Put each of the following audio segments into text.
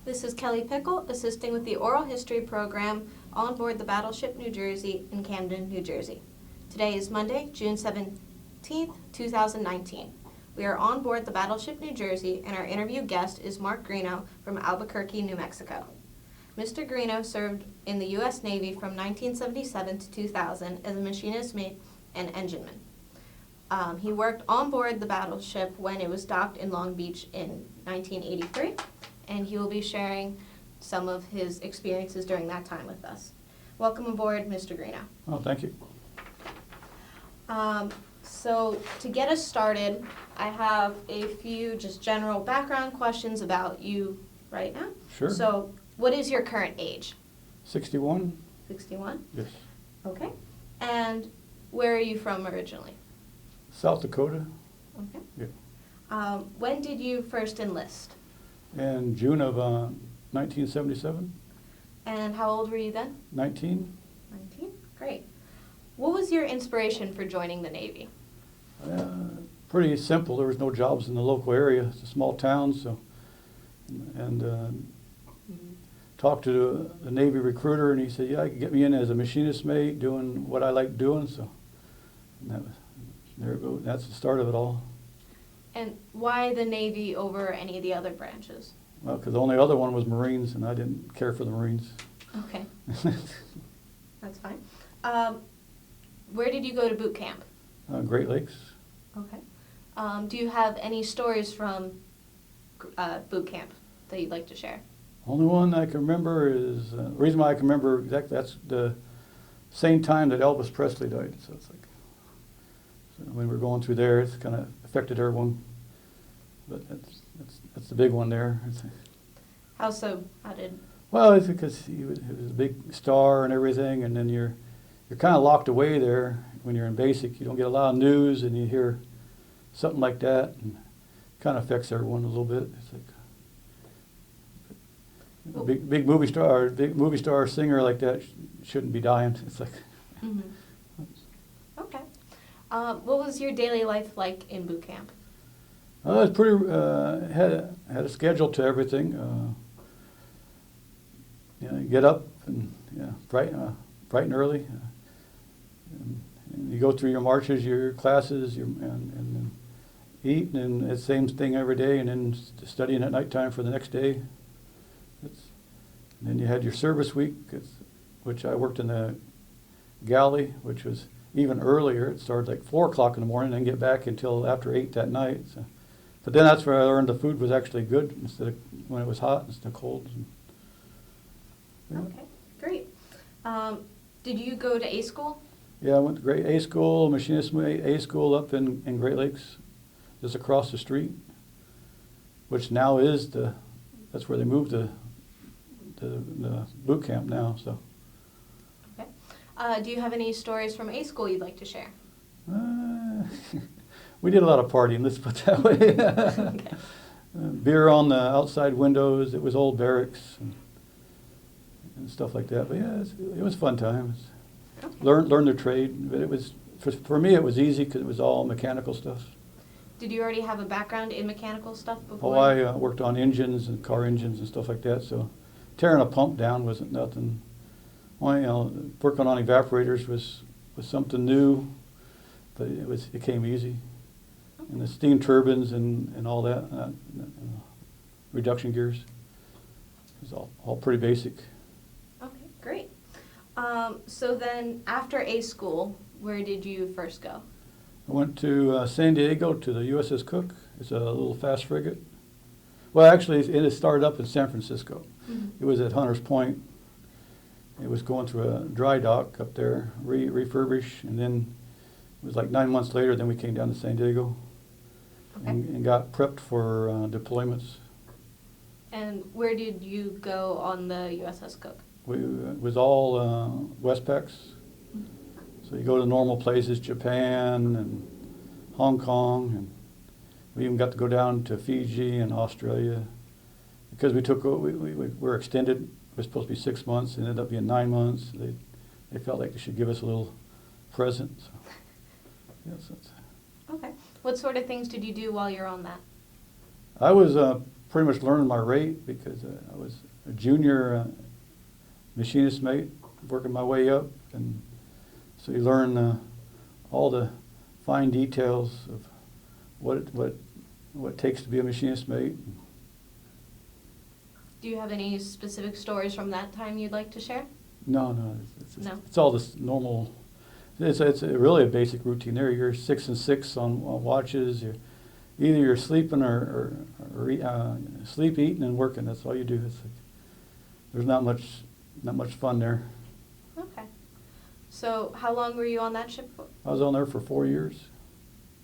This is Kelly Pickle, assisting with the oral history program on board the Battleship New Jersey in Camden, New Jersey. Today is Monday, June 17th, 2019. We are on board the Battleship New Jersey, and our interview guest is Mark Greeno from Albuquerque, New Mexico. Mr. Greeno served in the U.S. Navy from 1977 to 2000 as a machinist mate and engineman. He worked on board the battleship when it was docked in Long Beach in 1983, and he will be sharing some of his experiences during that time with us. Welcome aboard, Mr. Greeno. Oh, thank you. So to get us started, I have a few just general background questions about you right now. Sure. So what is your current age? 61? 61? Yes. Okay. And where are you from originally? South Dakota. Okay. Yeah. When did you first enlist? In June of 1977. And how old were you then? 19. 19? Great. What was your inspiration for joining the Navy? Pretty simple. There was no jobs in the local area. It's a small town, so. And talked to the Navy recruiter, and he said, yeah, I could get me in as a machinist mate doing what I like doing, so. And there it goes. That's the start of it all. And why the Navy over any of the other branches? Well, because the only other one was Marines, and I didn't care for the Marines. Okay. That's fine. Where did you go to boot camp? Great Lakes. Okay. Do you have any stories from boot camp that you'd like to share? Only one I can remember is, the reason why I can remember exactly, that's the same time that Elvis Presley died. So it's like, so when we're going through there, it's kind of affected everyone. But that's the big one there. How so? How did? Well, it's because he was a big star and everything, and then you're kind of locked away there when you're in basic. You don't get a lot of news, and you hear something like that, and it kind of affects everyone a little bit. It's like a big movie star singer like that shouldn't be dying. It's like. Mm-hmm. Okay. What was your daily life like in boot camp? It was pretty, had a schedule to everything. You get up and bright and early. And you go through your marches, your classes, and then eat, and it's the same thing every day, and then studying at nighttime for the next day. And then you had your service week, which I worked in the galley, which was even earlier. It started like 4 o'clock in the morning and get back until after 8 that night. So. But then that's where I learned the food was actually good instead of when it was hot instead of cold. Yeah. Okay, great. Did you go to A school? Yeah, I went to A school, Machinist Mate A school up in Great Lakes, just across the street, which now is that's where they moved the boot camp now. So. Okay. Do you have any stories from A school you'd like to share? We did a lot of partying, let's put it that way. Okay. Beer on the outside windows. It was old barracks and stuff like that. But yeah, it was fun times. Okay. Learn their trade. But it was for me it was easy because it was all mechanical stuff. Did you already have a background in mechanical stuff before? Oh, I worked on engines and car engines and stuff like that. So tearing a pump down wasn't nothing. Well, working on evaporators was something new, but it came easy. And the steam turbines and all that, reduction gears, it was all pretty basic. Okay, great. So then after A school, where did you first go? I went to San Diego to the USS Cook. It's a little fast frigate. Well, actually, it started up in San Francisco. Mm-hmm. It was at Hunters Point. It was going through a dry dock up there, refurbished, and then it was like 9 months later, then we came down to San Diego. Okay. And got prepped for deployments. And where did you go on the USS Cook? It was all Westpac's. So you go to normal places, Japan and Hong Kong, and we even got to go down to Fiji and Australia. Because we were extended, it was supposed to be 6 months, it ended up being 9 months. They felt like they should give us a little present. So. Yes, okay. What sort of things did you do while you're on that? I was pretty much learning my rate because I was a junior machinist mate, working my way up, and so you learn all the fine details of what it takes to be a machinist mate. Do you have any specific stories from that time you'd like to share? No, No? it's all this normal. It's really a basic routine there. You're 6 and 6 on watches. Either you're sleeping or sleep, eating, and working. That's all you do. There's not much fun there. Okay. So how long were you on that ship for? I was on there for 4 years.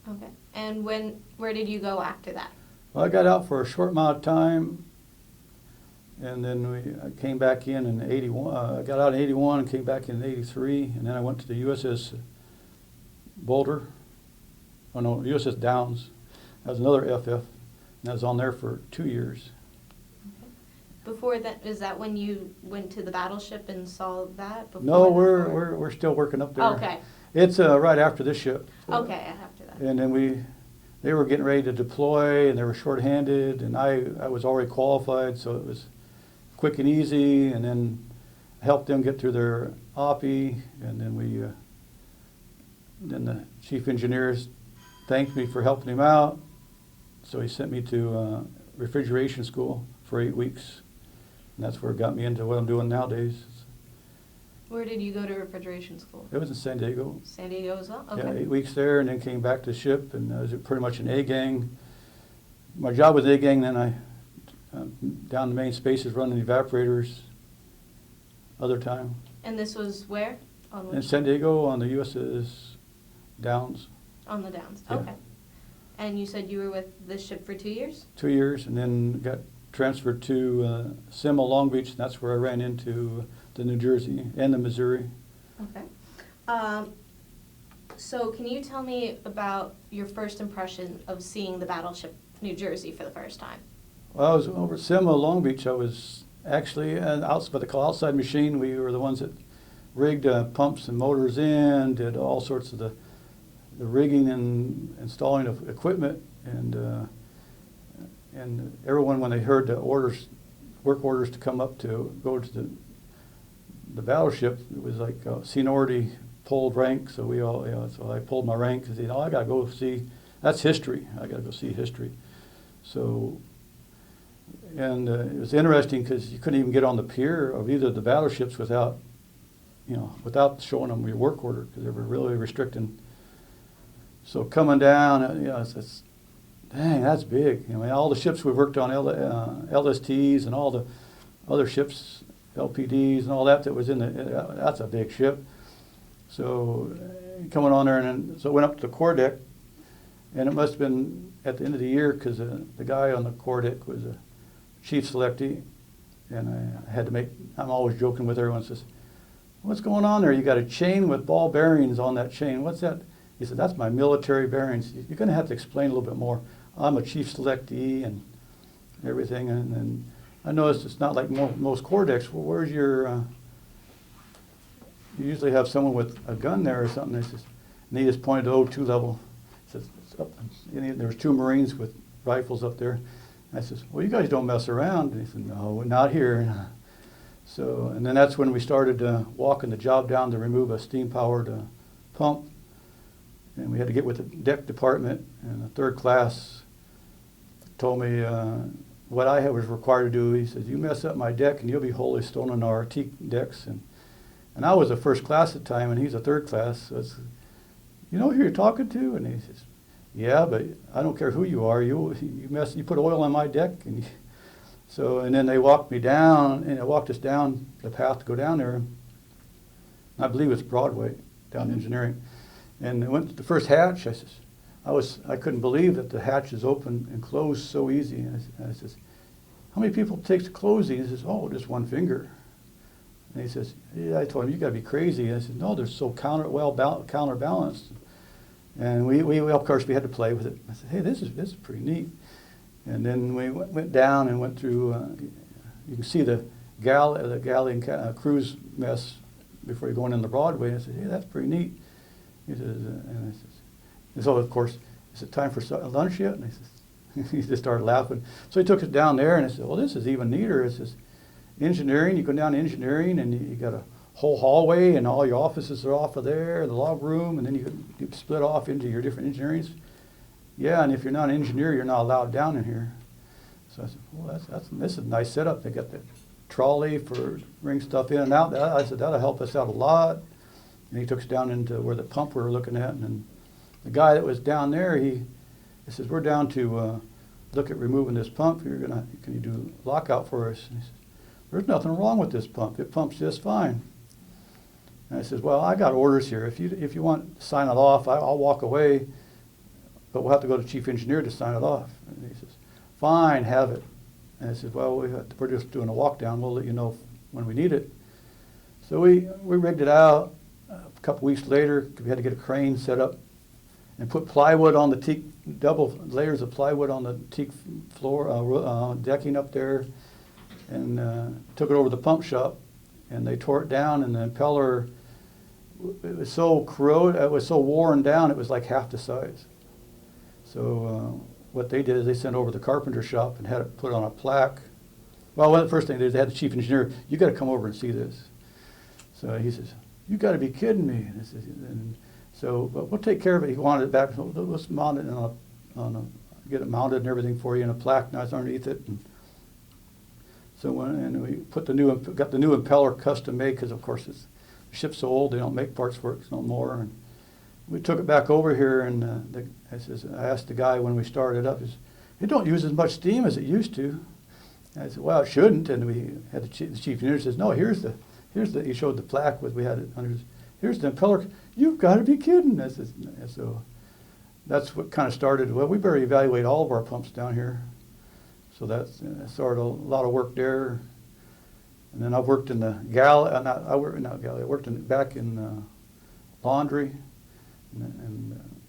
Okay. And where did you go after that? Well, I got out for a short amount of time, and then I came back in 81. I got out in 81 and came back in 83, and then I went to the USS Boulder. Oh no, USS Downs. That was another FF, and I was on there for 2 years. Okay. Before that, is that when you went to the battleship and saw that? Before No, that, we're or- we're still working up there. Okay. It's right after this ship. Okay, after that. And then they were getting ready to deploy, and they were shorthanded, and I was already qualified, so it was quick and easy. And then I helped them get through their OPI, and then then the chief engineers thanked me for helping him out, so he sent me to refrigeration school for 8 weeks, and that's where it got me into what I'm doing nowadays. Where did you go to refrigeration school? It was in San Diego. San Diego as well? Yeah, Okay. 8 weeks there, and then came back to the ship, and I was pretty much an A-gang. My job was A-gang, then I down the main spaces running the evaporators other time. And this was where? On In which? San Diego on the USS Downs, On the Downs. Yeah. Okay. And you said you were with this ship for 2 years? 2 years, and then got transferred to Sima Long Beach, and that's where I ran into the New Jersey and the Missouri. Okay. So can you tell me about your first impression of seeing the Battleship New Jersey for the first time? Well, I was over at Sima Long Beach. I was actually what they call outside machine. We were the ones that rigged pumps and motors in, did all sorts of the rigging and installing of equipment, and everyone, when they heard the work orders to come up to go to the battleship, it was like seniority pulled rank. So we all, so I pulled my rank because I got to go see. That's history. I got to go see history. So, and it was interesting because you couldn't even get on the pier of either of the battleships without showing them your work order, because they were really restricting. So coming down, dang, that's big. All the ships we worked on, LSTs and all the other ships, LPDs and all that was in that's a big ship. So coming on there, and then, so I went up to the core deck, and it must have been at the end of the year, because the guy on the core deck was a chief selectee, and I had to I'm always joking with everyone, says, "What's going on there? You got a chain with ball bearings on that chain. What's that?" He said, "That's my military bearings." You're going to have to explain a little bit more. I'm a chief selectee and everything, and I noticed it's not like most core decks. Well, where's your? You usually have someone with a gun there or something. And he just pointed to O2 level. He says, "It's up." And there was 2 Marines with rifles up there. And I says, "Well, you guys don't mess around." And he said, "No, not here." So, and then that's when we started walking the job down to remove a steam-powered pump. And we had to get with the deck department, and the third class told me what I was required to do. He said, "You mess up my deck and you'll be wholly stolen our teak decks." And I was a first class at the time, and he's a third class. So it's, "You know who you're talking to?" And he says, "Yeah, but I don't care who you are. You put oil on my deck." And then they walked me down, and they walked us down the path to go down there. I believe it's Broadway, down engineering. And I went to the first hatch. I couldn't believe that the hatches open and close so easy. And I says, "How many people it takes to close these?" He says, "Oh, just one finger." And he says, "Yeah." I told him, "You got to be crazy." And I said, "No, they're so counterbalanced." And we of course we had to play with it. I said, "Hey, this is pretty neat." And then we went down and went through. You can see the galley and cruise mess before you go in the Broadway. I said, "Hey, that's pretty neat." He says, and I says, and so of course, "Is it time for lunch yet?" And he says, He just started laughing. So he took us down there, and I said, well, this is even neater. It's this engineering. You go down to engineering, and you got a whole hallway, and all your offices are off of there, the log room, and then you split off into your different engineerings. Yeah, and if you're not an engineer, you're not allowed down in here. So I said, well, this is a nice setup. They got the trolley for bring stuff in and out. I said, that'll help us out a lot. And he took us down into where the pump we were looking at, and then the guy that was down there, he says, we're down to look at removing this pump. Can you do lockout for us? And he says, there's nothing wrong with this pump. It pumps just fine. And I says, well, I got orders here. If you want to sign it off, I'll walk away, but we'll have to go to chief engineer to sign it off. And he says, fine, have it. And I said, well, we're just doing a walk down. We'll let you know when we need it. So we rigged it out. A couple weeks later, we had to get a crane set up and put plywood on the teak, double layers of plywood on the teak floor, decking up there, and took it over to the pump shop. And they tore it down, and the impeller, it was so corroded, it was so worn down, it was like half the size. So what they did is they sent over to the carpenter shop and had it put on a plaque. Well, the first thing they did, they had the chief engineer, you got to come over and see this. So he says, you got to be kidding me. But we'll take care of it. He wanted it back. So let's mount it get it mounted and everything for you in a plaque nice underneath it. And so we put got the new impeller custom made, because of course the ship's so old they don't make parts for it no more. And we took it back over here, and I asked the guy when we started up, it don't use as much steam as it used to. And I said, well, it shouldn't. And we had the chief engineer says, no, he showed the plaque with, we had it under, here's the impeller. You've got to be kidding. So that's what kind of started. Well, we better evaluate all of our pumps down here. So that's started a lot of work there. And then I've worked in the I worked back in laundry, and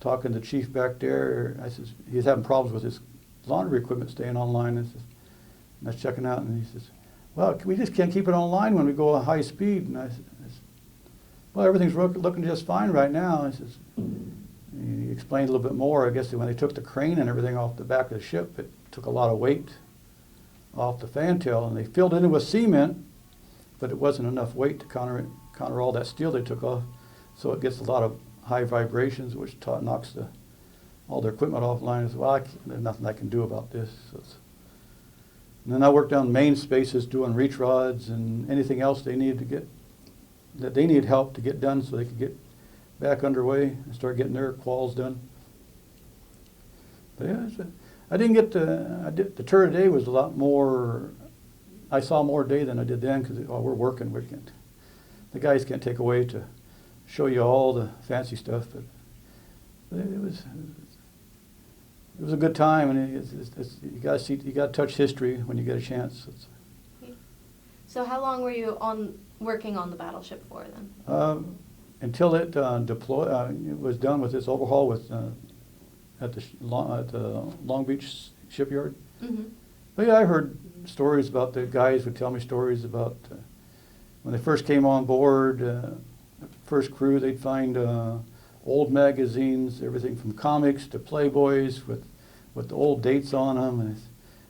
talking to the chief back there. I says, he's having problems with his laundry equipment staying online. And I was checking out, and he says, well, we just can't keep it online when we go at high speed. And I said, well, everything's looking just fine right now. And he explained a little bit more. I guess when they took the crane and everything off the back of the ship, it took a lot of weight off the fantail, and they filled it in with cement, but it wasn't enough weight to counter all that steel they took off. So it gets a lot of high vibrations, which knocks all their equipment offline. I said, well, there's nothing I can do about this. And then I worked down main spaces doing reach rods and anything else they needed help to get done so they could get back underway and start getting their quals done. But yeah, I didn't get the tour today was a lot more, I saw more today than I did then, because we're working. The guys can't take away to show you all the fancy stuff, but it was a good time, and you got to touch history when you get a chance. So how long were you working on the battleship for then? Until it it was done with its overhaul at the Long Beach shipyard. Mm-hmm. But yeah, I heard stories about the guys would tell me stories about when they first came on board. First crew, they'd find old magazines, everything from comics to Playboys with the old dates on them,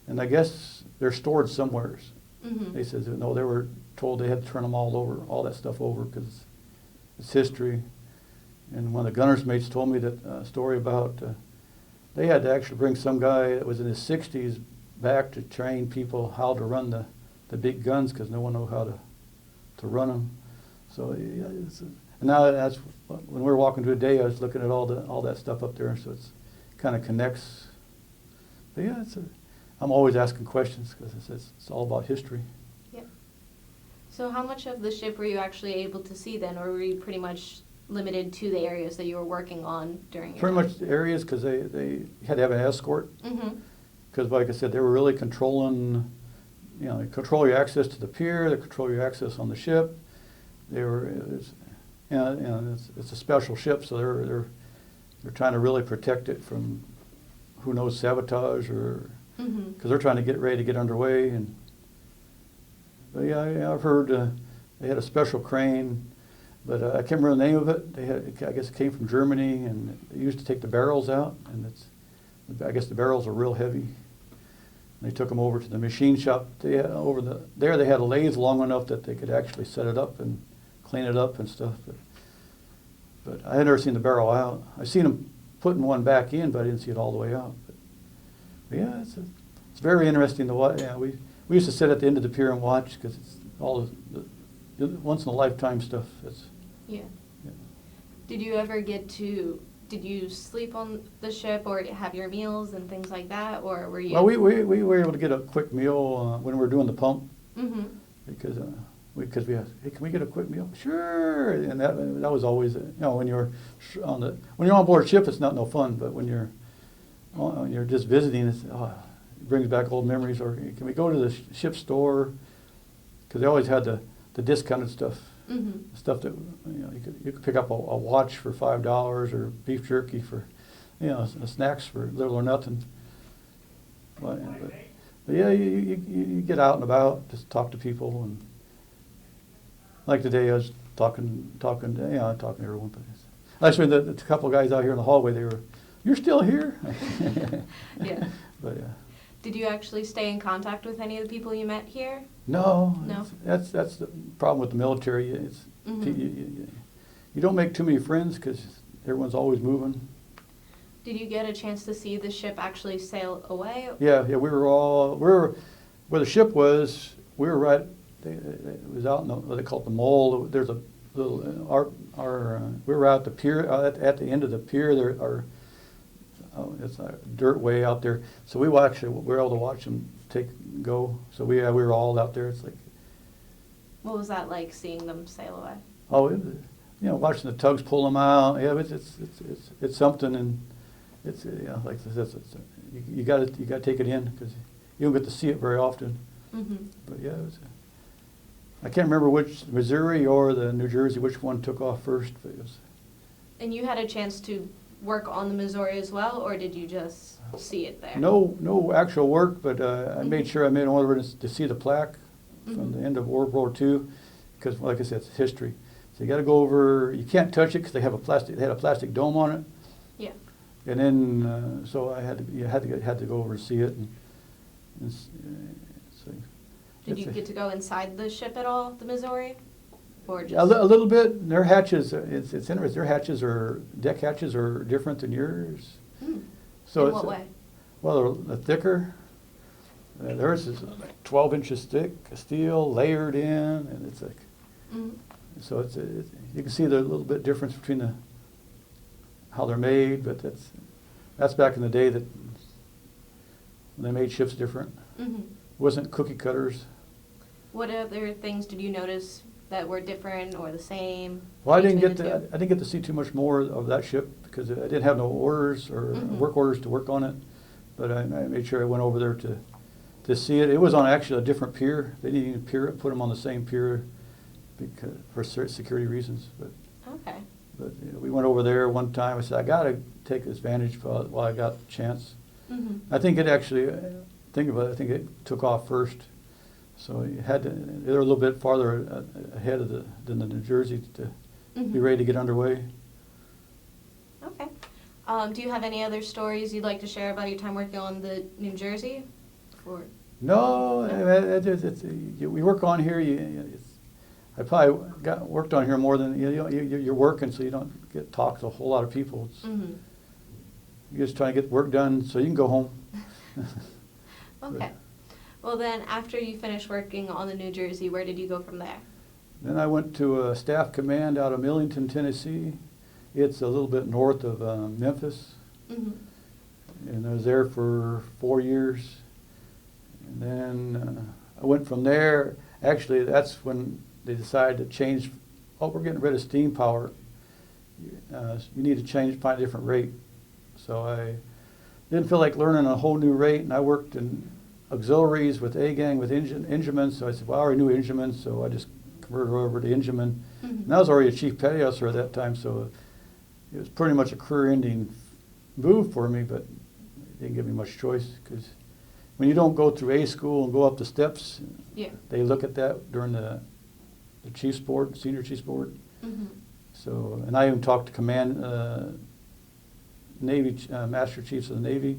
and I guess they're stored somewhere. Mm-hmm. They said no, they were told they had to turn them all that stuff over, because it's history. And one of the gunner's mates told me that story about they had to actually bring some guy that was in his 60s back to train people how to run the big guns, because no one knew how to run them. So yeah, and now that's when we were walking through today, I was looking at all that stuff up there, so it's kind of connects. But yeah, I'm always asking questions, because it's all about history. Yeah. So how much of the ship were you actually able to see then, or were you pretty much limited to the areas that you were working on during your Pretty time? much the areas, because they had to have an escort. Mm-hmm. Because like I said, they were really controlling, they control your access to the pier, they control your access on the ship. It's a special ship, so they're trying to really protect it from, who knows, sabotage, or because they're trying to get ready to get underway. But yeah, I've heard they had a special crane, but I can't remember the name of it. I guess it came from Germany, and they used to take the barrels out, and I guess the barrels are real heavy. They took them over to the machine shop. They had, they had a lathe long enough that they could actually set it up and clean it up and stuff. But I had never seen the barrel out. I seen them putting one back in, but I didn't see it all the way out. But yeah, it's very interesting to watch. Yeah, we used to sit at the end of the pier and watch because it's all the once in a lifetime stuff. Yeah. Yeah. Did you ever did you sleep on the ship or have your meals and things like that, or were you? Well, we were able to get a quick meal when we were doing the pump. Mm-hmm. Because we asked, hey, can we get a quick meal? Sure. And that was always, when you're on board ship, it's not no fun. But when you're just visiting, it brings back old memories. Or can we go to the ship store? Because they always had the discounted stuff. Mm-hmm. Stuff that you could pick up a watch for $5 or beef jerky for snacks for little or nothing. But yeah, you get out and about, just talk to people, and like today I was talking to everyone. But actually, the couple of guys out here in the hallway, they were, "You're still here?" Yeah. But yeah. Did you actually stay in contact with any of the people you met here? No. No? That's the problem with the military. It's Mm-hmm. you don't make too many friends because everyone's always moving. Did you get a chance to see the ship actually sail away? Yeah. We were where the ship was. We were right. It was out in what they call it the mole. There's a little we were out the pier at the end of the pier. It's a dirt way out there. So we were able to watch them go. So we were all out there. It's like. What was that like, seeing them sail away? Oh, watching the tugs pull them out. Yeah, it's something, and it's like this. You got to take it in because you don't get to see it very often. Mm-hmm. But yeah, I can't remember which Missouri or the New Jersey, which one took off first. But it was. And you had a chance to work on the Missouri as well, or did you just see it there? No actual work, but I made sure I made an order to see the plaque from the end of World War II, because, like I said, it's history. So you got to go over. You can't touch it because they had a plastic dome on it. Yeah. And then so I had to go over and see it. So Did you get to go inside the ship at all, the Missouri, or just a little bit? Their hatches. It's interesting. Their deck hatches are different than yours. So in what way? Well, they're thicker. Theirs is like 12 inches thick, steel layered in, and it's like. So you can see the little bit difference between how they're made, but that's back in the day that when they made ships different. Mm-hmm. It wasn't cookie cutters. What other things did you notice that were different or the same? Well, I didn't between the two? I didn't get to see too much more of that ship because I didn't have no orders or work orders to work on it. But I made sure I went over there to see it. It was on actually a different pier. They didn't even put them on the same pier because for security reasons. But Okay. But we went over there one time. I said, I got to take advantage while I got the chance. Mm-hmm. I think it actually, think about it, I think it took off first. So you had to, they were a little bit farther ahead than the New Jersey to be ready to get underway. Okay. Do you have any other stories you'd like to share about your time working on the New Jersey? No, we work on here. I probably worked on here more than you're working, so you don't get talked to a whole lot of people. You're just trying to get work done so you can go home. Okay. Well, then, after you finished working on the New Jersey, where did you go from there? Then I went to a staff command out of Millington, Tennessee. It's a little bit north of Memphis. And I was there for 4 years. And then I went from there. Actually, that's when they decided to change. Oh, we're getting rid of steam power. You need to find a different rate. So I didn't feel like learning a whole new rate, and I worked in auxiliaries with A-gang with enginemen. So I said, well, I already knew enginemen, so I just converted over to engineman. And I was already a chief petty officer at that time, so it was pretty much a career-ending move for me, but they didn't give me much choice because when you don't go through A school and go up the steps, they look at that during the chief's board, senior chief's board. So, and I even talked to command Navy master chiefs of the Navy.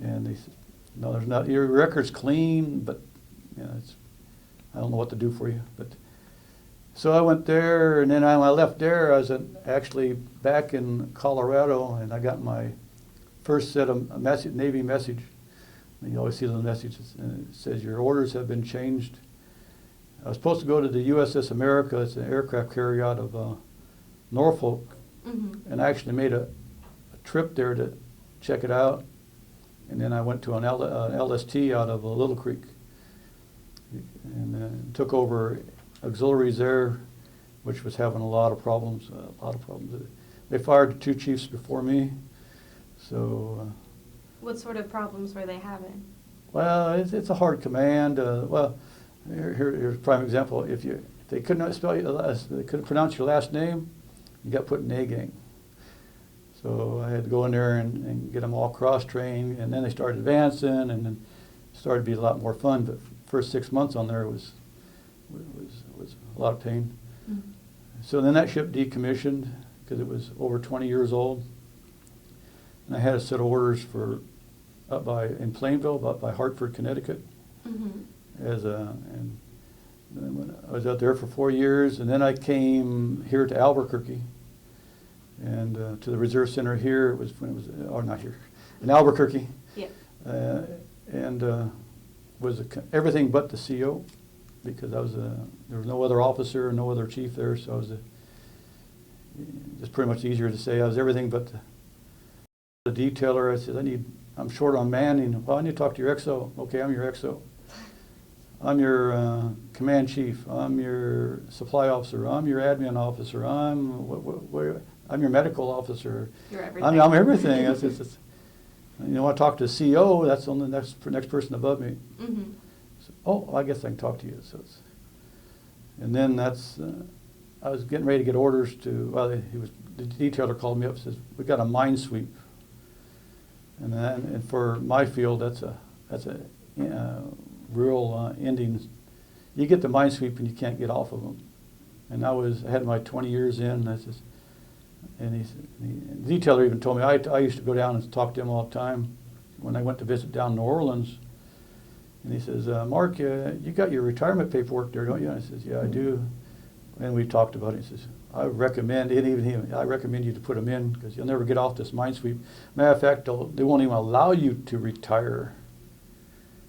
And they said, no, there's not, your record's clean, but, you know, I don't know what to do for you. But so I went there, and then when I left there, I was actually back in Colorado, and I got my first set of Navy message. And you always see those messages, and it says, your orders have been changed. I was supposed to go to the USS America. It's an aircraft carrier out of Norfolk, and I actually made a trip there to check it out. And then I went to an LST out of Little Creek, and took over auxiliaries there, which was having a lot of problems. They fired the 2 chiefs before me, so. What sort of problems were they having? Well, it's a hard command. Well, here's a prime example. If they couldn't spell your they couldn't pronounce your last name, you got put in A gang. So I had to go in there and get them all cross-trained, and then they started advancing, and then it started to be a lot more fun. But first 6 months on there was a lot of pain. Mm-hmm. So then that ship decommissioned because it was over 20 years old, and I had a set of orders for in Plainville, up by Hartford, Connecticut, and then when I was out there for 4 years, and then I came here to Albuquerque, and to the Reserve Center here. It was not here, in Albuquerque. Yeah. Was everything but the CO, because there was no other officer, no other chief there, so I was just pretty much easier to say I was everything but the detailer. I said, I'm short on manning. Well, I need to talk to your XO. Okay, I'm your XO. I'm your command chief. I'm your supply officer. I'm your admin officer. I'm your medical officer. You're everything. I'm everything. You want to talk to the CO? That's on the next person above me. Mm-hmm. So, I guess I can talk to you. And then I was getting ready to get orders to. Well, the detailer called me up and says, "We got a mine sweep." And for my field, that's a real ending. You get the mine sweep and you can't get off of them. And I had my 20 years in. And the detailer even told me, I used to go down and talk to him all the time when I went to visit down in New Orleans. And he says, Mark, you got your retirement paperwork there, don't you? And I says, yeah, I do. And we talked about it. He says, I recommend you to put them in because you'll never get off this mine sweep. Matter of fact, they won't even allow you to retire.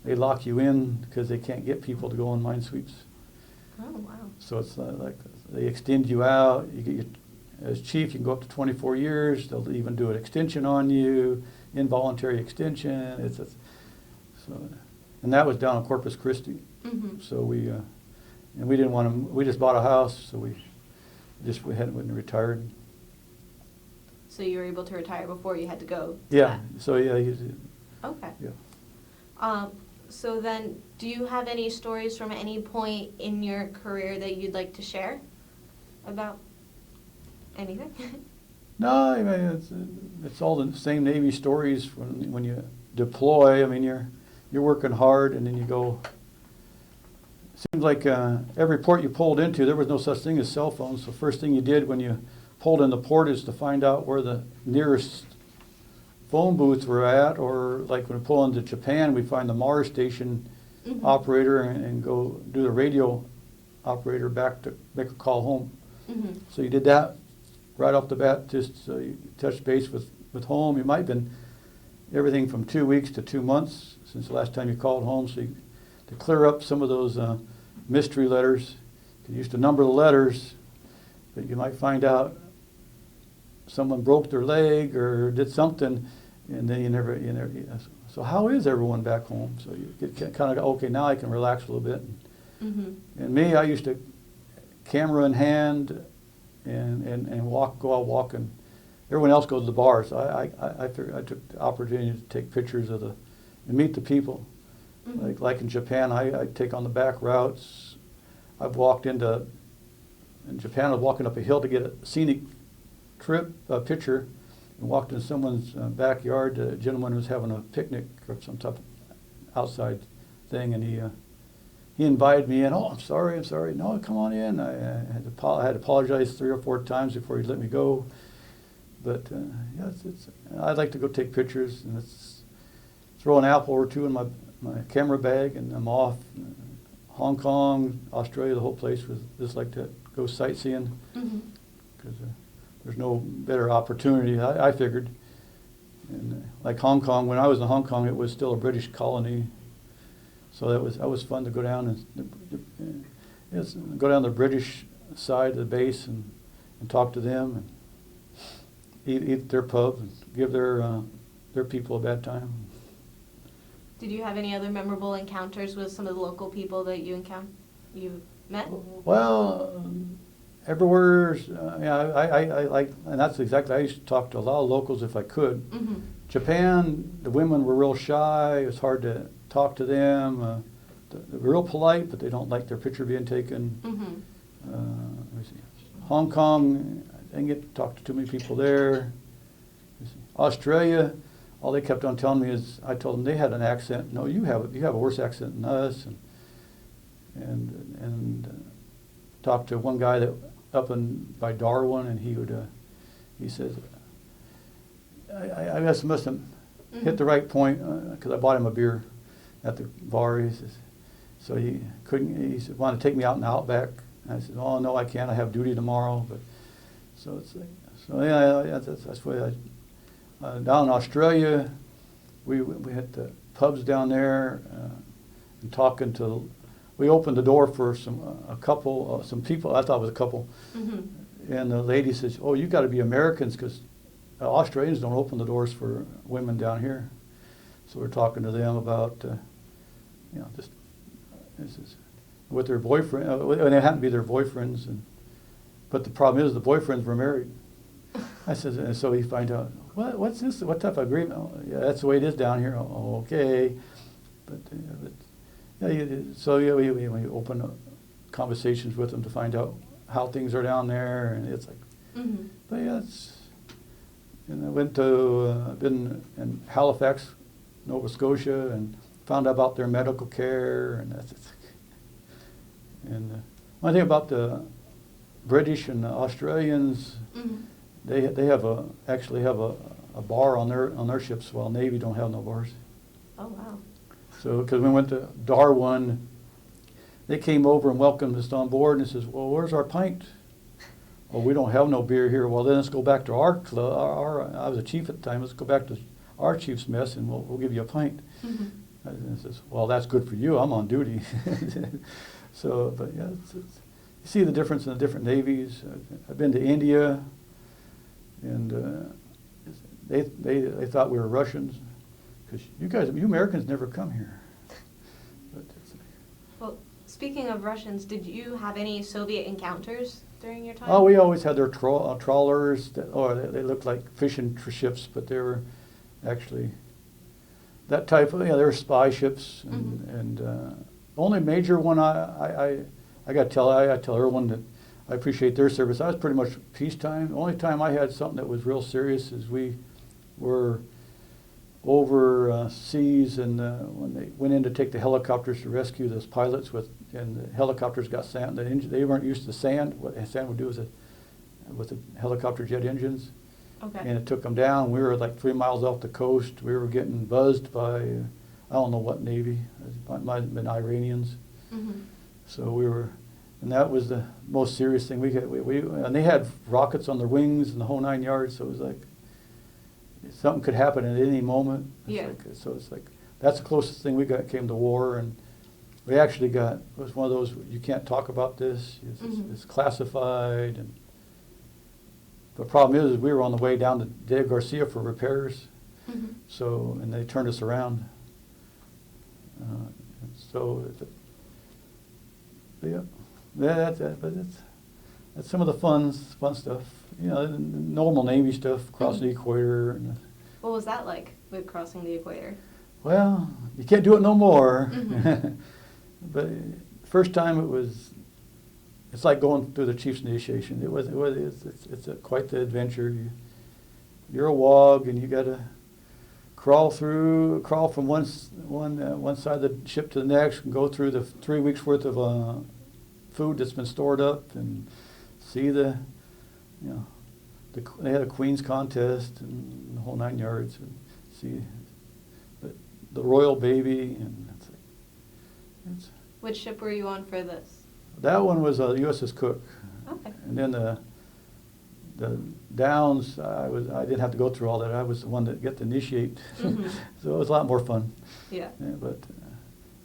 They lock you in because they can't get people to go on mine sweeps. Oh, wow. So it's like they extend you out. As chief, you can go up to 24 years. They'll even do an extension on you, involuntary extension. And that was down in Corpus Christi. Mm-hmm. So we didn't want to. We just bought a house, so we went and retired. So you were able to retire before you had to go to Yeah. that. So yeah. Okay. Yeah. So then, do you have any stories from any point in your career that you'd like to share about anything? No, I mean it's all the same Navy stories when you deploy. I mean you're working hard, and then you go. It seems like every port you pulled into, there was no such thing as cell phones. So first thing you did when you pulled in the port is to find out where the nearest phone booths were at, or like when we pull into Japan, we find the Mars station operator and go do the radio operator back to make a call home. Mm-hmm. So you did that right off the bat, just so you touched base with home. It might have been everything from 2 weeks to 2 months since the last time you called home. So to clear up some of those mystery letters, you used to number the letters, but you might find out someone broke their leg or did something, and then you never. So how is everyone back home? So you get kind of, okay, now I can relax a little bit. Mm-hmm. And me, I used to camera in hand and go out walking. Everyone else goes to the bars. I figured I took the opportunity to take pictures and meet the people. Mm-hmm. Like in Japan, I take on the back routes. I've walked in Japan, I was walking up a hill to get a scenic picture, and walked in someone's backyard. A gentleman was having a picnic or some type of outside thing, and he invited me in. Oh, I'm sorry. No, come on in. I had to apologize 3 or 4 times before he let me go. But yeah, I'd like to go take pictures, and it's throw an apple or two in my camera bag, and I'm off. Hong Kong, Australia, the whole place was just like to go sightseeing, because there's no better opportunity, I figured. And like Hong Kong, when I was in Hong Kong, it was still a British colony, so that was fun to go down and go down the British side of the base and talk to them and eat their pub and give their people a bad time. Did you have any other memorable encounters with some of the local people that you met? Well, everywhere, I like, and that's exactly, I used to talk to a lot of locals if I could. Japan, the women were real shy. It was hard to talk to them. They're real polite, but they don't like their picture being taken. Let me see. Hong Kong, I didn't get to talk to too many people there. Australia, all they kept on telling me is, I told them they had an accent. No, you have a worse accent than us. And talked to one guy that up by Darwin, and he says, I guess I must have hit the right point, because I bought him a beer at the bar. He says, so he said, wanted to take me out in the Outback. And I said, oh no, I can't. I have duty tomorrow. But so it's like, so yeah, that's why down in Australia, we hit the pubs down there and talking to. We opened the door for some people. I thought it was a couple, and the lady says, "Oh, you got to be Americans, because Australians don't open the doors for women down here." So we're talking to them about, just with their boyfriend. And they happened to be their boyfriends, but the problem is the boyfriends were married. I said, and so he find out, what's this? What type of agreement? Oh, yeah, that's the way it is down here. Oh, okay, but we open up conversations with them to find out how things are down there, and it's like, but yeah, and I went to been in Halifax, Nova Scotia, and found out about their medical care, and and one thing about the British and the Australians, they actually have a bar on their ships, while Navy don't have no bars. Oh wow. So, because we went to Darwin, they came over and welcomed us on board, and says, "Well, where's our pint?" "Well, we don't have no beer here." "Well, then let's go back to our club. I was a chief at the time. Let's go back to our chief's mess, and we'll give you a pint." And I says, "Well, that's good for you. I'm on duty." So, but yeah, you see the difference in the different navies. I've been to India, and they thought we were Russians, because you Americans never come here. But well, speaking of Russians, did you have any Soviet encounters during your time? oh, we always had their trawlers, they looked like fishing ships, but they were actually that type of, they were spy ships, and the only major one I got to tell, I tell everyone that I appreciate their service. I was pretty much peacetime. The only time I had something that was real serious is we were overseas, and when they went in to take the helicopters to rescue those pilots, and the helicopters got sand. They weren't used to sand. What sand would do with the helicopter jet engines. Okay. And it took them down. We were like 3 miles off the coast. We were getting buzzed by, I don't know what Navy. It might have been Iranians. So we were, and that was the most serious thing we had. And they had rockets on their wings and the whole 9 yards. So it was like something could happen at any moment. So it's like that's the closest thing we got came to war, and we actually it was one of those, you can't talk about this. It's classified, and the problem is we were on the way down to De Garcia for repairs. So, and they turned us around. That's some of the fun stuff. Normal Navy stuff, crossing the equator. And, what was that like with crossing the equator? well, you can't do it no more. But first time it's like going through the chief's initiation. It's quite the adventure. You're a WOG, and you got to crawl from one side of the ship to the next, and go through the 3 weeks worth of food that's been stored up, and see they had a Queen's contest and the whole 9 yards, and see. But the Royal Baby, and it's Which ship were you on for this? that one was a USS Cook. Okay. And then the Downs, I didn't have to go through all that. I was the one that get to initiate, Mhm. so it was a lot more fun. Yeah. But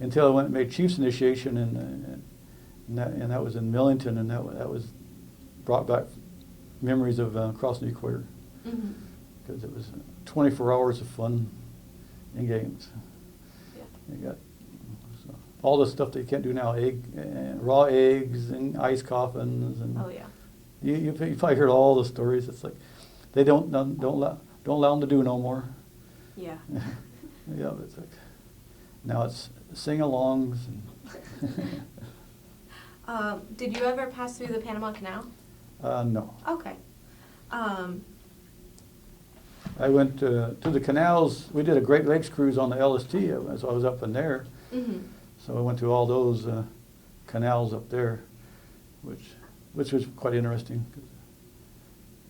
until I went and made Chiefs initiation, and that was in Millington, and that was brought back memories of crossing the equator, Mhm. because it was 24 hours of fun and games. Yeah. You got all the stuff that you can't do now, raw eggs and ice coffins, and Oh yeah. you probably heard all the stories. It's like they don't allow them to do no more. Yeah. Yeah, it's like now it's sing-alongs. Did you ever pass through the Panama Canal? No, Okay. I went to the canals. We did a Great Lakes cruise on the LST as I was up in there. Mhm. So I went to all those canals up there, which was quite interesting.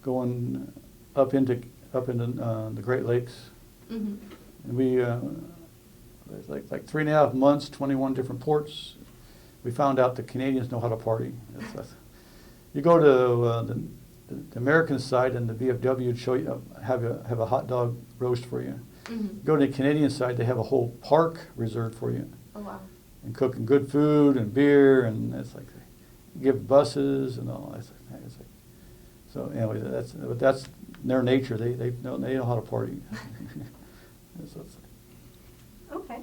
Going up into the Great Lakes, Mhm. and we like 3.5 months, 21 different ports. We found out the Canadians know how to party. You go to the American side, and the VFW would show you have a hot dog roast for you. Mhm. Go to the Canadian side, they have a whole park reserved for you, Oh wow. and cooking good food and beer, and it's like they give buses and all. It's like, so anyway, that's their nature. They know how to party. So it's like, Okay.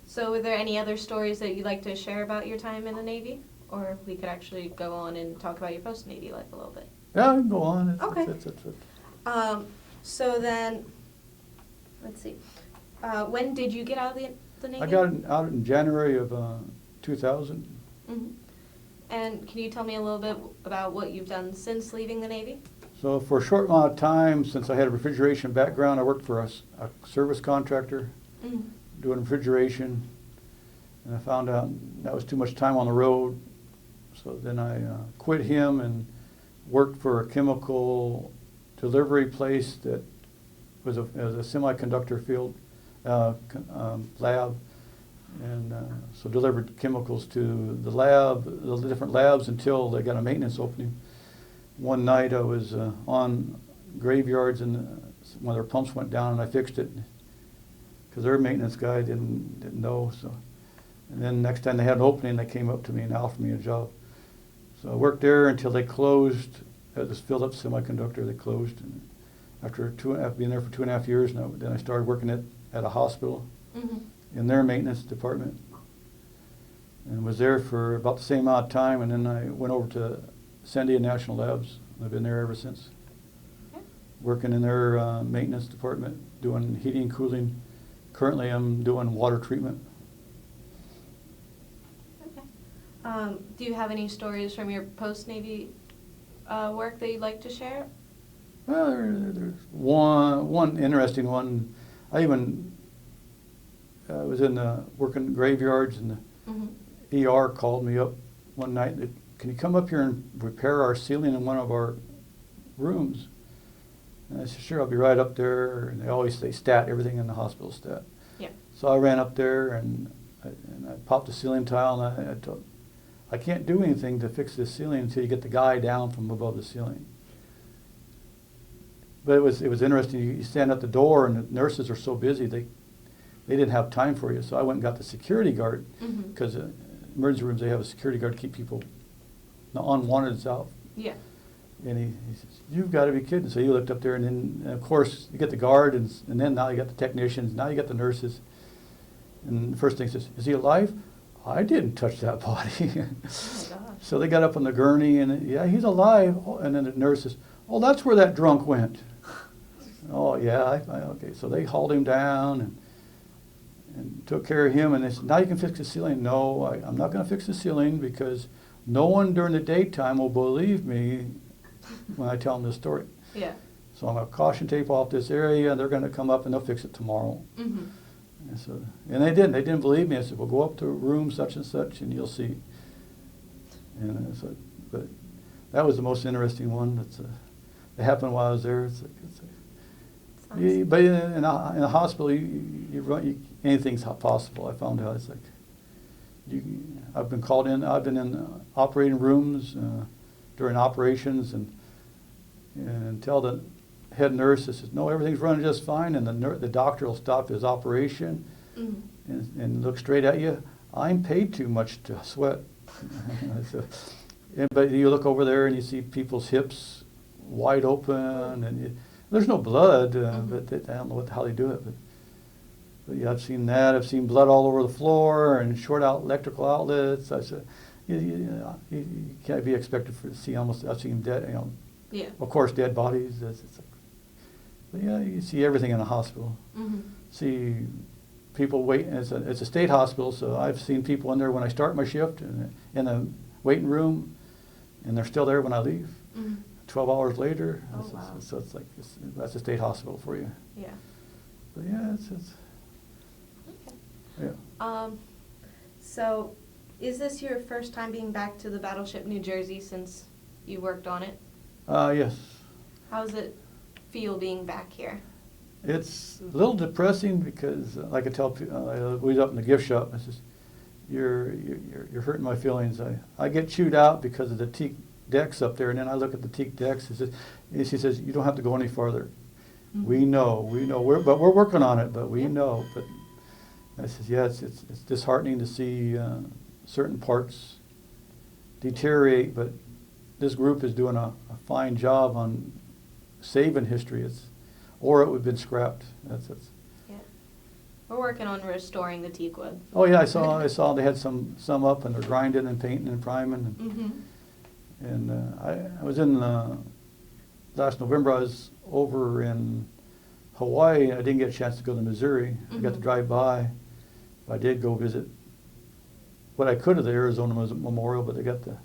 So were there any other stories that you'd like to share about your time in the Navy? Or we could actually go on and talk about your post-Navy life a little bit. yeah, I can go on. Okay. So then, let's see. When did you get out of the Navy? I got out in January of 2000. Mhm. And can you tell me a little bit about what you've done since leaving the Navy? So for a short amount of time, since I had a refrigeration background, I worked for a service contractor Mhm. doing refrigeration, and I found out that was too much time on the road. So then I quit him and worked for a chemical delivery place that was a semiconductor field lab, and so delivered chemicals to the different labs until they got a maintenance opening. One night I was on graveyards, and one of their pumps went down, and I fixed it because their maintenance guy didn't know. So, and then next time they had an opening, they came up to me and offered me a job. So I worked there until they closed. At this Phillips Semiconductor, they closed. And after being there for 2.5 years, then I started working at a hospital Mhm. in their maintenance department, and was there for about the same amount of time. And then I went over to Sandia National Labs. I've been there ever since, Okay. working in their maintenance department, doing heating and cooling. Currently, I'm doing water treatment. Do you have any stories from your post-Navy work that you'd like to share? Well, there's one interesting one. I even was working graveyards, and the Mhm. ER called me up one night. Can you come up here and repair our ceiling in one of our rooms? And I said, sure, I'll be right up there. And they always say stat, everything in the hospital stat. Yeah. So I ran up there, and I popped the ceiling tile, and I told, I can't do anything to fix this ceiling until you get the guy down from above the ceiling. But it was interesting. You stand at the door, and the nurses are so busy they didn't have time for you. So I went and got the security guard, Mhm. because emergency rooms, they have a security guard to keep people unwanted out. Yeah. And he says, "You've got to be kidding!" So he looked up there, and then of course you get the guard, and then now you got the technicians, now you got the nurses. And the first thing he says, "Is he alive?" I didn't touch that body. Oh my gosh. So they got up on the gurney, and yeah, he's alive. Oh, and then the nurse says, "Oh, that's where that drunk went." Oh yeah, okay. So they hauled him down and took care of him, and they said, "Now you can fix the ceiling." No, I'm not going to fix the ceiling, because no one during the daytime will believe me when I tell them this story. Yeah. So I'm going to caution tape off this area, and they're going to come up and they'll fix it tomorrow. Mhm. And they didn't. They didn't believe me. I said, "Well, go up to room such and such, and you'll see." And but that was the most interesting one. That happened while I was there. But in a hospital, anything's possible. I found out it's like I've been called in. I've been in operating rooms during operations, and tell the head nurse, says, "No, everything's running just fine," and the doctor will stop his operation and look straight at you. I'm paid too much to sweat. But you look over there and you see people's hips wide open, and there's no blood, but I don't know how they do it. But yeah, I've seen that. I've seen blood all over the floor and short out electrical outlets. I said, you can't be expected to see almost. I've seen dead, Yeah. of course, dead bodies. But yeah, you see everything in a hospital. See people wait. It's a state hospital, so I've seen people in there when I start my shift in the waiting room, and they're still there when I leave. 12 hours later. Oh, wow. So it's like that's a state hospital for you. Yeah. But yeah, it's Okay. yeah. So, is this your first time being back to the Battleship New Jersey since you worked on it? Yes. How does it feel being back here? It's a little depressing because, like I tell people, we was up in the gift shop. I says, "You're hurting my feelings. I get chewed out because of the teak decks up there, and then I look at the teak decks." And she says, "You don't have to go any farther. We know. But we're working on it. But we know." But I says, "Yeah, it's disheartening to see certain parts deteriorate, but this group is doing a fine job on saving history. Or it would have been scrapped." That's Yeah. We're working on restoring the teak wood. Oh yeah, I saw they had some up, and they're grinding and painting and priming. And I was in last November. I was over in Hawaii. I didn't get a chance to go to Missouri. I got to drive by. I did go visit what I could of the Arizona Memorial, but they got the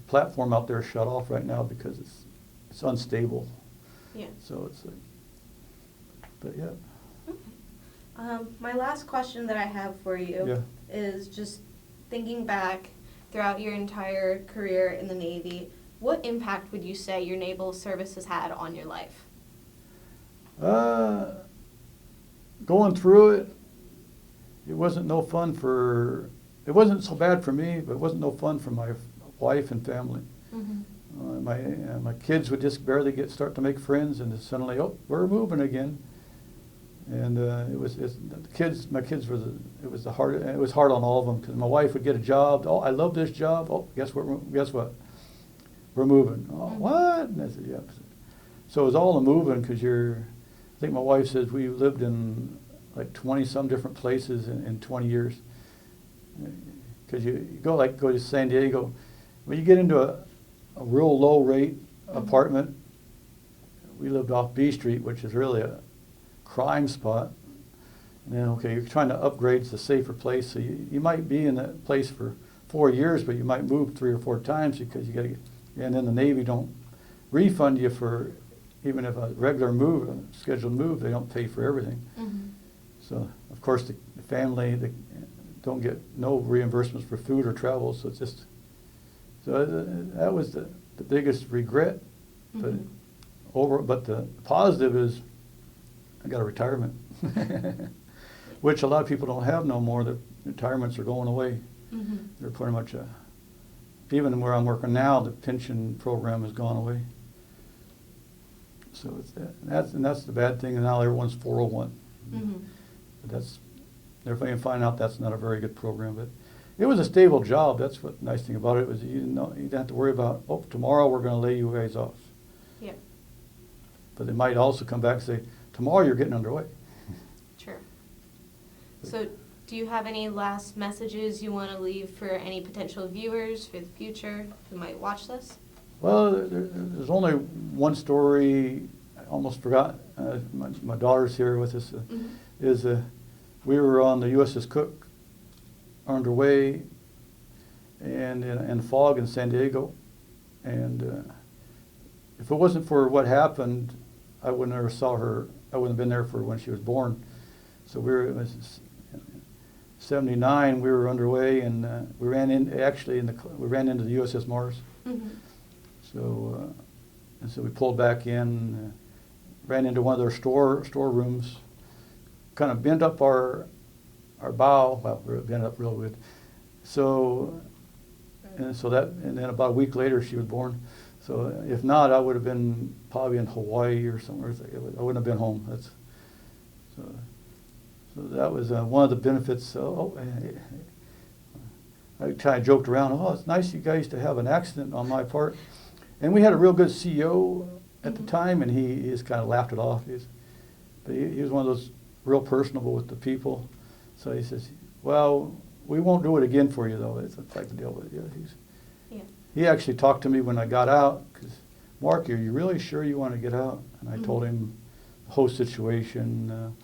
platform out there shut off right now because it's unstable. Yeah. So it's like, but yeah. My last question that I have for you is just thinking back throughout your entire career in the Navy, what impact would you say your naval service has had on your life? Going through it, it wasn't so bad for me, but it wasn't no fun for my wife and family. My kids would just barely start to make friends, and then suddenly, oh, we're moving again. And it was hard on all of them because my wife would get a job. Oh, I love this job. Oh, guess what? We're moving. Oh, what? And I said, yeah. So it was all the moving because I think my wife says we lived in like 20 some different places in 20 years. Because you go to San Diego, when you get into a real low rate apartment, we lived off B Street, which is really a crime spot. And then, okay, you're trying to upgrade to a safer place, so you might be in that place for 4 years, but you might move 3 or 4 times because you got to get, and then the Navy don't refund you for, even if a regular move, a scheduled move, they don't pay for everything. So, of course, the family, they don't get no reimbursements for food or travel, so it's just, so that was the biggest regret. But the positive is I got a retirement, which a lot of people don't have no more. The retirements are going away. They're pretty much even where I'm working now, the pension program has gone away. So that's the bad thing. And now everyone's 401. But they're finding out that's not a very good program. But it was a stable job. That's what the nice thing about it was you didn't have to worry about, oh, tomorrow we're going to lay you guys off. Yeah. But they might also come back and say, tomorrow you're getting underway. Sure. So do you have any last messages you want to leave for any potential viewers for the future who might watch this? Well, there's only one story I almost forgot. My daughter's here with us. Is we were on the USS Cook underway and in fog in San Diego. And if it wasn't for what happened, I would never saw her. I wouldn't have been there for when she was born. So it was 79. We were underway, and we ran into the USS Mars. So we pulled back in, ran into one of their storerooms, kind of bent up our bow. Well, we bent up real good. So and then about a week later she was born. So if not, I would have been probably in Hawaii or somewhere. I wouldn't have been home. So that was one of the benefits. I kind of joked around, oh, it's nice you guys to have an accident on my part. And we had a real good CEO at the time, and he just kind of laughed it off. But he was one of those real personable with the people. So he says, well, we won't do it again for you, though. It's a type of deal. But yeah, he actually talked to me when I got out, because, Mark, are you really sure you want to get out? And I told him the whole situation.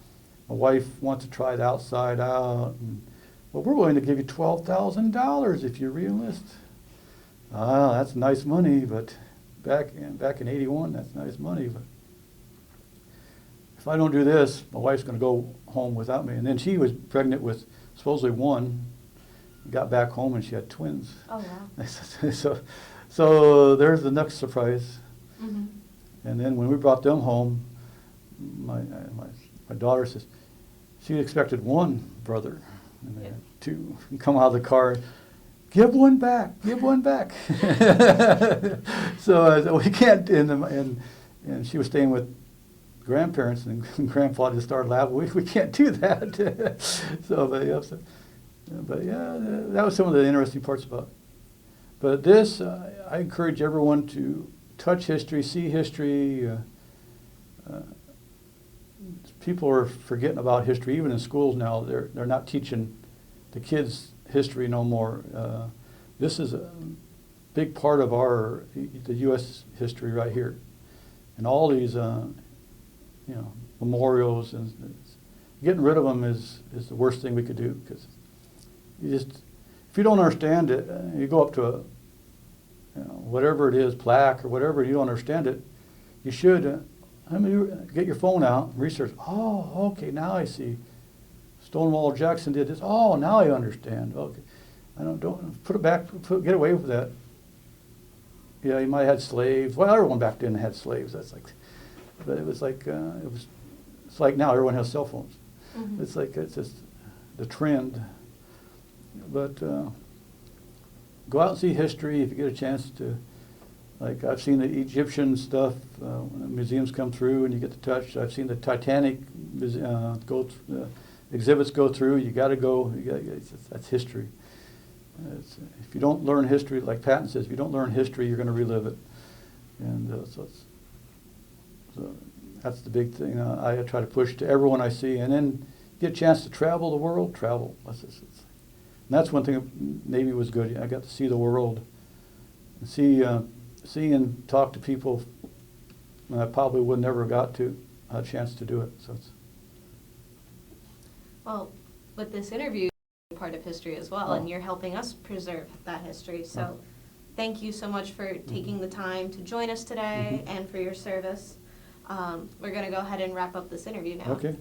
My wife wants to try it outside out. And, well, we're willing to give you $12,000 if you re-enlist. That's nice money, but back in '81, that's nice money. But if I don't do this, my wife's going to go home without me. And then she was pregnant with supposedly one, got back home and she had twins. Oh, wow. So there's the next surprise. Mm-hmm. And then when we brought them home, my daughter says she expected one brother. And they had two come out of the car. Give one back. Give one back. So we can't. And she was staying with grandparents, and Grandpa just started laughing. We can't do that. But yeah, that was some of the interesting parts about it. But this, I encourage everyone to touch history, see history. People are forgetting about history, even in schools now. They're not teaching the kids history no more. This is a big part of the U.S. history right here, and all these memorials, and getting rid of them is the worst thing we could do, because if you don't understand it, you go up to whatever it is, plaque or whatever, you don't understand it, you should. Get your phone out and research. Oh, okay, now I see. Stonewall Jackson did this. Oh, now I understand. Okay, don't put it back. Get away with that. Yeah, you might have had slaves. Well, everyone back then had slaves. But it was like it's like now everyone has cell phones. Mm-hmm. It's just the trend. But go out and see history if you get a chance to. Like, I've seen the Egyptian stuff when museums come through and you get to touch. I've seen the Titanic exhibits go through. You got to go. That's history. If you don't learn history, like Patton says, if you don't learn history, you're going to relive it. And so that's the big thing I try to push to everyone I see. And then get a chance to travel the world, travel. And that's one thing Navy was good. I got to see the world and see and talk to people I probably would never got a chance to do it. Well, with this interview, you're part of history as well, and you're helping us preserve that history. So thank you so much for taking the time to join us today and for your service. We're going to go ahead and wrap up this interview now. Okay.